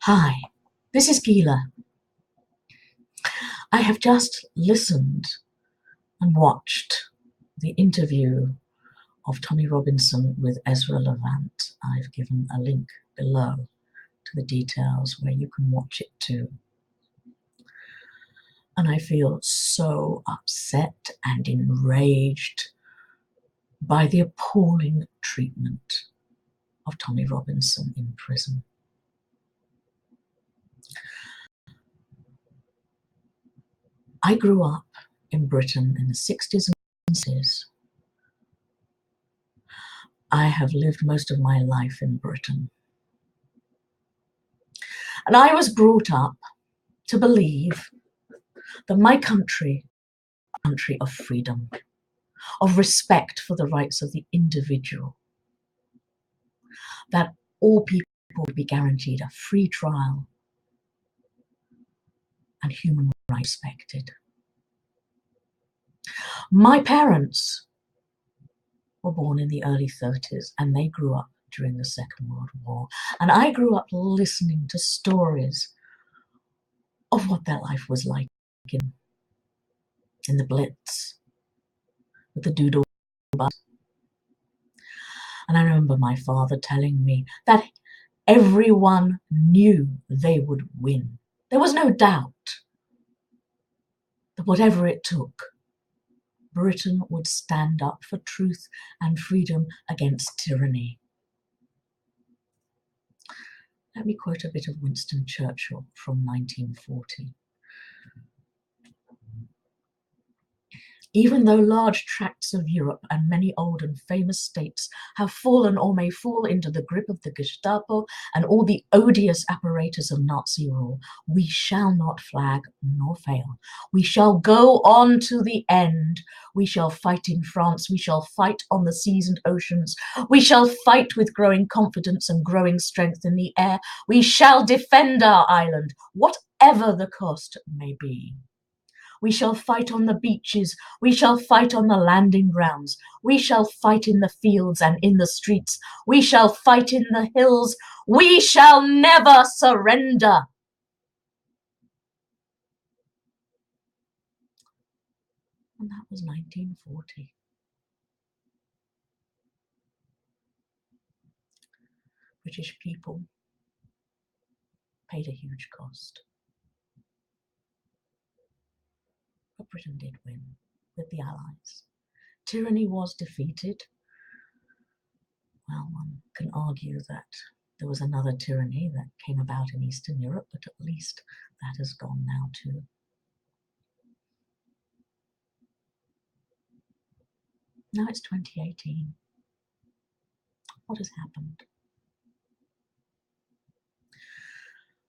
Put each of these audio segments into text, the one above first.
Hi, this is Gila. I have just listened and watched the interview of Tommy Robinson with Ezra Levant. I've given a link below to the details where you can watch it too. And I feel so upset and enraged by the appalling treatment of Tommy Robinson in prison. I grew up in Britain in the 60s and 70s. I have lived most of my life in Britain. And I was brought up to believe that my country is a country of freedom, of respect for the rights of the individual, that all people would be guaranteed a free trial and human rights respected. My parents were born in the early 30s and they grew up during the Second World War. And I grew up listening to stories of what their life was like in the Blitz, with the doodle bus. And I remember my father telling me that everyone knew they would win. There was no doubt that whatever it took, Britain would stand up for truth and freedom against tyranny. Let me quote a bit of Winston Churchill from 1940. Even though large tracts of Europe and many old and famous states have fallen or may fall into the grip of the Gestapo and all the odious apparatus of Nazi rule, we shall not flag nor fail. We shall go on to the end. We shall fight in France. We shall fight on the seas and oceans. We shall fight with growing confidence and growing strength in the air. We shall defend our island, whatever the cost may be. We shall fight on the beaches. We shall fight on the landing grounds. We shall fight in the fields and in the streets. We shall fight in the hills. We shall never surrender. And that was 1940. British people paid a huge cost. But Britain did win with the Allies. Tyranny was defeated. Well, one can argue that there was another tyranny that came about in Eastern Europe, but at least that has gone now too. Now it's 2018. What has happened?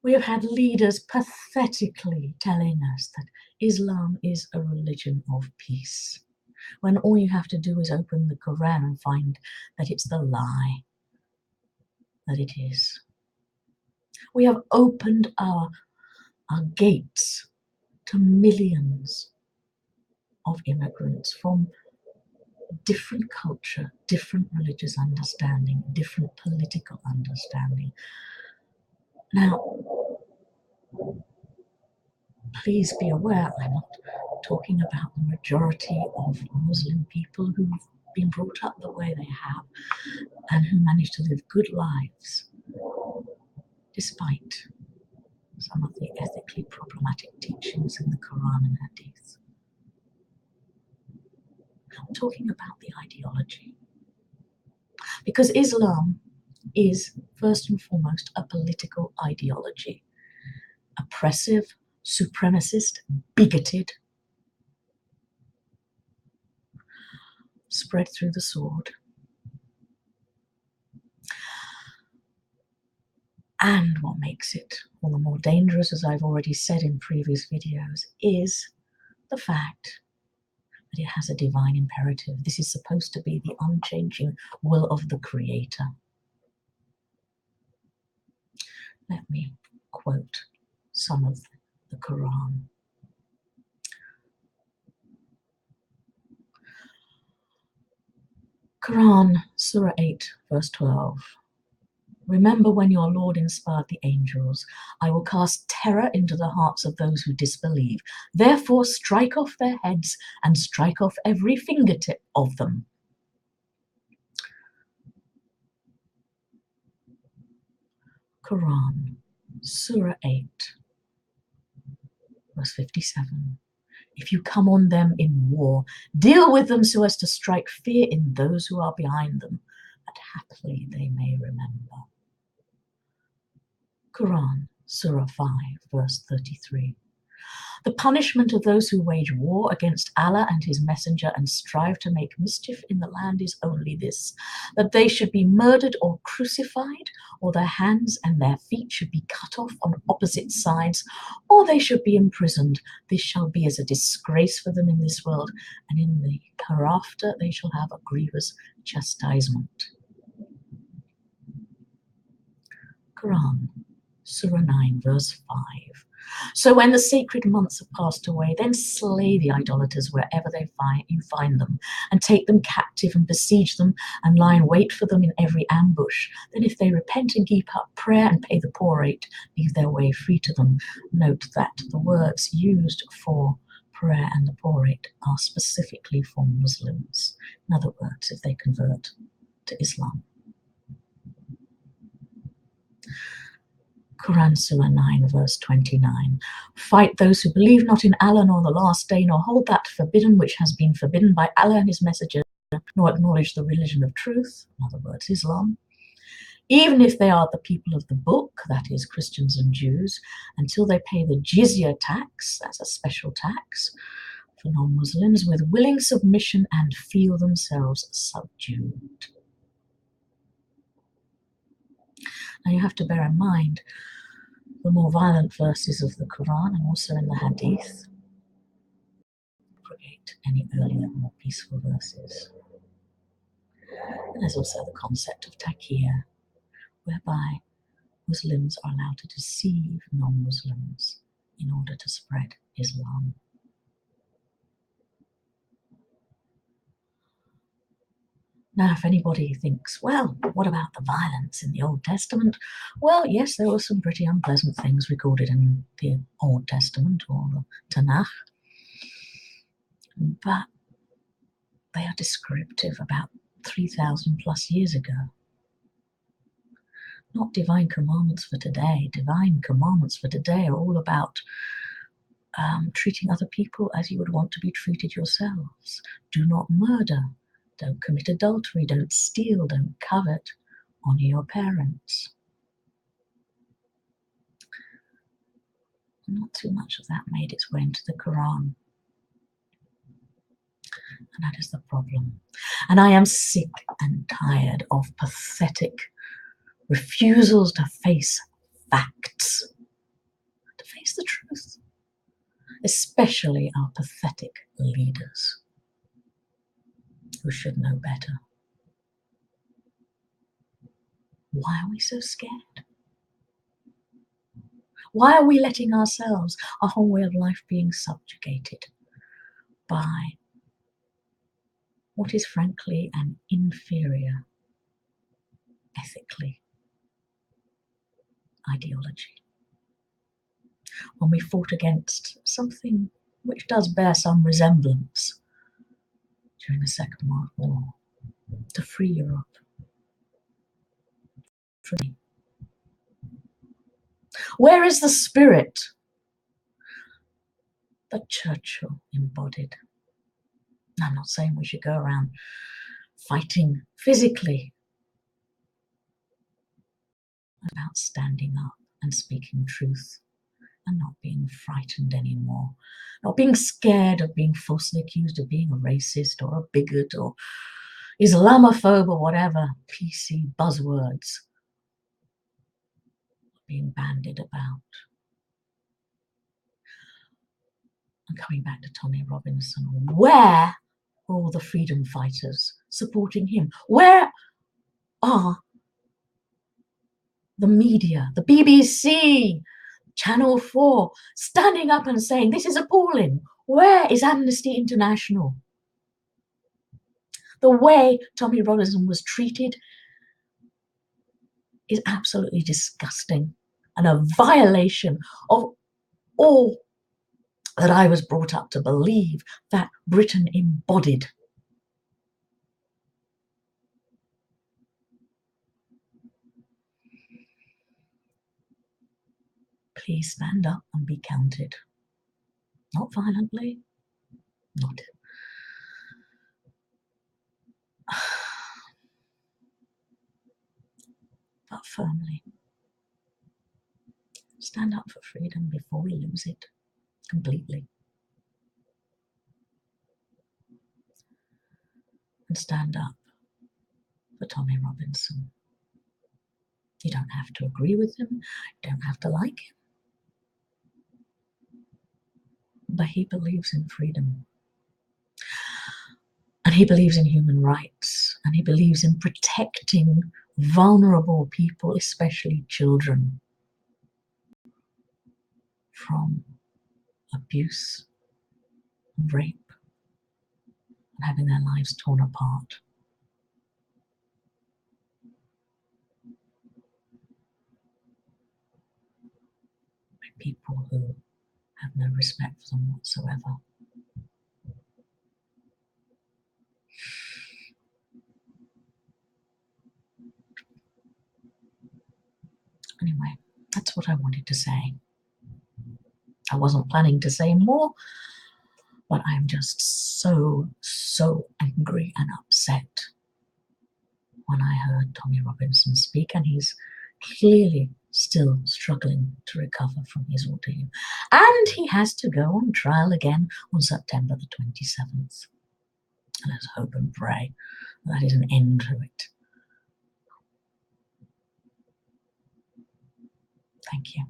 We have had leaders pathetically telling us that Islam is a religion of peace, when all you have to do is open the Quran and find that it's the lie that it is. We have opened our gates to millions of immigrants from different culture, different religious understanding, different political understanding. Now, please be aware, I'm not talking about the majority of Muslim people who've been brought up the way they have and who manage to live good lives despite some of the ethically problematic teachings in the Quran and Hadith. I'm talking about the ideology, because Islam is first and foremost a political ideology, oppressive, supremacist, bigoted, spread through the sword. And what makes it all the more dangerous, as I've already said in previous videos, is the fact that it has a divine imperative. This is supposed to be the unchanging will of the Creator. Let me quote some of the Quran. Quran, Surah 8, verse 12. Remember when your Lord inspired the angels, I will cast terror into the hearts of those who disbelieve. Therefore strike off their heads and strike off every fingertip of them. Quran, Surah 8, verse 57. If you come on them in war, deal with them so as to strike fear in those who are behind them, that haply they may remember. Quran, Surah 5, verse 33. The punishment of those who wage war against Allah and his messenger and strive to make mischief in the land is only this, that they should be murdered or crucified, or their hands and their feet should be cut off on opposite sides, or they should be imprisoned. This shall be as a disgrace for them in this world, and in the hereafter they shall have a grievous chastisement. Quran, Surah 9, verse 5. So when the sacred months have passed away, then slay the idolaters wherever you find them, and take them captive and besiege them, and lie in wait for them in every ambush. Then if they repent and keep up prayer and pay the poor rate, leave their way free to them. Note that the words used for prayer and the poor rate are specifically for Muslims. In other words, if they convert to Islam. Quran Surah 9, verse 29. Fight those who believe not in Allah nor the last day, nor hold that forbidden which has been forbidden by Allah and his messenger, nor acknowledge the religion of truth, in other words, Islam, even if they are the people of the book, that is, Christians and Jews, until they pay the jizya tax, that's a special tax for non-Muslims, with willing submission and feel themselves subdued. Now you have to bear in mind the more violent verses of the Quran and also in the Hadith create any earlier, more peaceful verses. And there's also the concept of taqiyya, whereby Muslims are allowed to deceive non-Muslims in order to spread Islam. Now, if anybody thinks, well, what about the violence in the Old Testament? Well, yes, there were some pretty unpleasant things recorded in the Old Testament, or the Tanakh, but they are descriptive about 3,000 plus years ago. Not divine commandments for today. Divine commandments for today are all about treating other people as you would want to be treated yourselves. Do not murder. Don't commit adultery, don't steal, don't covet, honor your parents. Not too much of that made its way into the Quran. And that is the problem. And I am sick and tired of pathetic refusals to face facts, to face the truth, especially our pathetic leaders, who should know better. Why are we so scared? Why are we letting ourselves, our whole way of life, being subjugated by what is frankly an inferior, ethically, ideology? When we fought against something which does bear some resemblance during the Second World War, to free Europe. Free. Where is the spirit that Churchill embodied? I'm not saying we should go around fighting physically. About standing up and speaking truth and not being frightened anymore, not being scared of being falsely accused of being a racist or a bigot or Islamophobe or whatever PC buzzwords being bandied about. And coming back to Tommy Robinson, where are all the freedom fighters supporting him? Where are the media, the BBC, Channel 4, standing up and saying, this is appalling? Where is Amnesty International? The way Tommy Robinson was treated is absolutely disgusting and a violation of all that I was brought up to believe that Britain embodied. Please stand up and be counted. Not violently, not but firmly. Stand up for freedom before we lose it completely. And stand up for Tommy Robinson. You don't have to agree with him, you don't have to like him, but he believes in freedom. And he believes in human rights, and he believes in protecting vulnerable people, especially children, from abuse and rape and having their lives torn apart. By people who have no respect for them whatsoever. Anyway, that's what I wanted to say. I wasn't planning to say more, but I'm just so angry and upset when I heard Tommy Robinson speak, and he's clearly still struggling to recover from his ordeal. And he has to go on trial again on September the 27th. Let's hope and pray that is an end to it. Thank you.